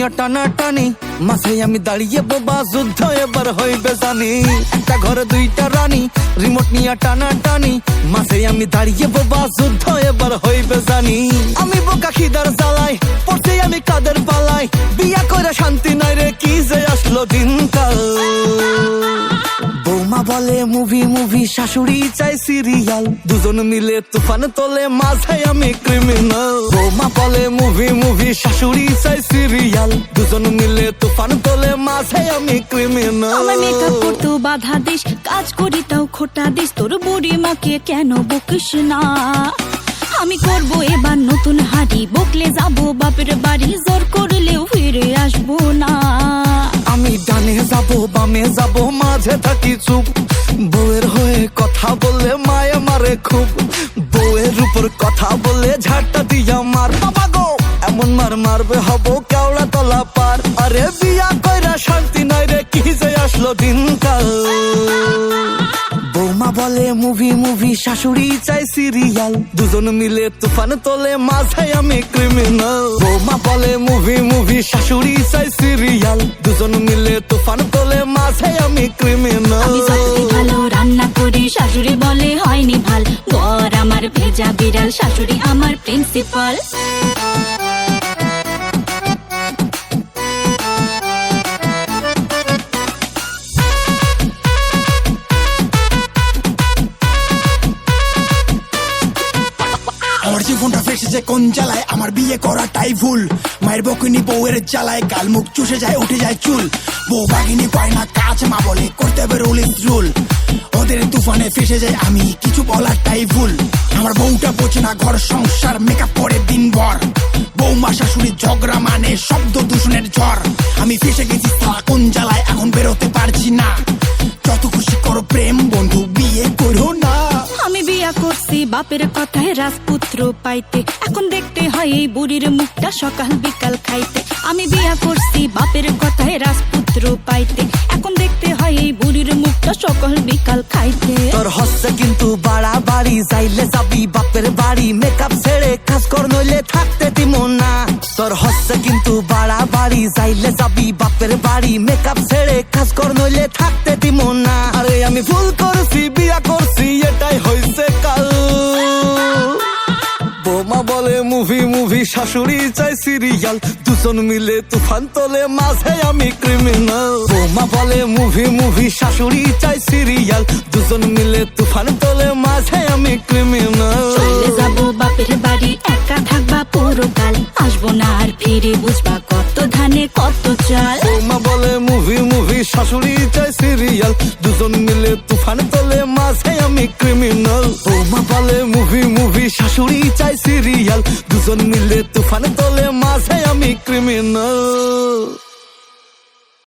নিয়ে টানা টানি, মাঝে আমি দাঁড়িয়ে বোবা, যুদ্ধ এবার হইবে জানি। একটা ঘরে দুইটা রানী, রিমোট নিয়ে টানা টানি, মাঝে আমি দাঁড়িয়ে বোবা, যুদ্ধ এবার হইবে জানি। আমি বোকা খিদার জ্বালাই, পড়ছি আমি কাদের পালাই, বিয়া করে শান্তি নাই রে, কি যে আসলো দিনকাল। বৌমা বলে মুভি মুভি, শাশুড়ি চাই সিরিয়াল, দুজন মিলে তুফান তোলে, মাঝে আমি ক্রিমিনাল। বৌমা বলে মুভি মুভি, শাশুড়ি চাই সিরিয়াল, দুজন মিলে তুফান তোলে, মাঝে আমি ক্রিমিনাল। আমার মেকআপ করতেও বাধা দিস, কাজ করি তাও খোটা দিস, তোর বুড়ি মাকে কেন বকিস না। আমি করব এবার নতুন হাড়ি, বকলে যাবো বাপের বাড়ি, জোর করলেও ফিরে আসবো না। আমি ডানে যাব বামে যাব, মাঝে থাকি চুপ, বউয়ের হয়ে কথা বললে মায়ে মারে খুব। বউয়ের উপর কথা বলে ঝাড়টা দিয়া মার, বাবা গো এমন মার মারবে হব কেওড়া তলা পার। আরে বিয়া কইরা শান্তি নাই রে, কি যে আসলো দিনকাল। বৌমা বলে মুভি মুভি, শাশুড়ি চাই সিরিয়াল, দুজন মিলে তুফান তোলে, মাঝে আমি ক্রিমিনাল। বৌমা বলে মুভি মুভি, শাশুড়ি চাই সিরিয়াল, দুজন মিলে তুফান তোলে, মাঝে আমি ক্রিমিনাল। আমি যতই ভালো রান্না করি, শাশুড়ি বলে হয়নি ভাল, ঘর আমার ভেজা বিড়াল, শাশুড়ি আমার প্রিন্সিপাল। আমার জীবনটা ফেসেছে কোন জ্বালায়, আমার বিয়ে করাটাই ভুল। মায়ের বকুনি বউয়ের জ্বালায়, গাল মুখ চুষে যায়, উঠে যায় চুল। বউ বাগিনী পায় না কাজ, মা বলে করতে হবে রুল ইজ রুল। ওদের তুফানে ফেসে যায় আমি, কিছু বলারটাই ভুল। আমার বউটা বোঝে না ঘর সংসার, মেকআপ করে দিনভর। বৌমা শাশুড়ি ঝগড়া মানে শব্দ দূষণের ঝড়। আমি ফেসে গেছি সালা কোন জ্বালায়, এখন বেরোতে পারছি না। যত খুশি করো প্রেম বন্ধু, বিয়ে করো না। আমি বিয়া করছি বাপের কথায় রাজপুত্র পাইতে, এখন দেখতে হয় এই বুড়ির মুখটা সকাল বিকাল খাইতে। আমি বিয়া করছি বাপের কথায় রাজপুত্র পাইতে, এখন দেখতে হয় এই বুড়ির মুখটা সকাল বিকাল খাইতে। তোর হচ্ছে কিন্তু বাড়াবাড়ি, যাইলে যাবি বাপের বাড়ি, মেকআপ ছেড়ে কাজ কর নইলে থাকতে দিব না। তোর হচ্ছে কিন্তু বাড়াবাড়ি, যাইলে যাবি বাপের বাড়ি, মেকআপ ছেড়ে কাজ কর নইলে থাকতে দিব না। আরে আমি ভুল করছি, বিয়া করছি, এটাই হইছে কাল। বৌমা বলে মুভি মুভি, শাশুড়ি চাই সিরিয়াল, দুজন মিলে তুফান তোলে, মাঝে আমি ক্রিমিনাল। বৌমা বলে মুভি মুভি, শাশুড়ি চাই সিরিয়াল, দুজন মিলে তুফান তোলে, মাঝে আমি ক্রিমিনাল। চলে যাবো বাপের বাড়ি, একা থাকবা পুরোকাল, আসবো না আর ফিরে, বুঝবা কত ধানে কত চাল। বৌমা বলে মুভি মুভি, শাশুড়ি চাই সিরিয়াল, দুজন মিলে তুফান তোলে, মাঝে আমি ক্রিমিনাল। বৌমা বলে মুভি মুভি, শাশুড়ি চাই সিরিয়াল, দুজন মিলে তুফান তোলে, মাঝে আমি ক্রিমিনাল।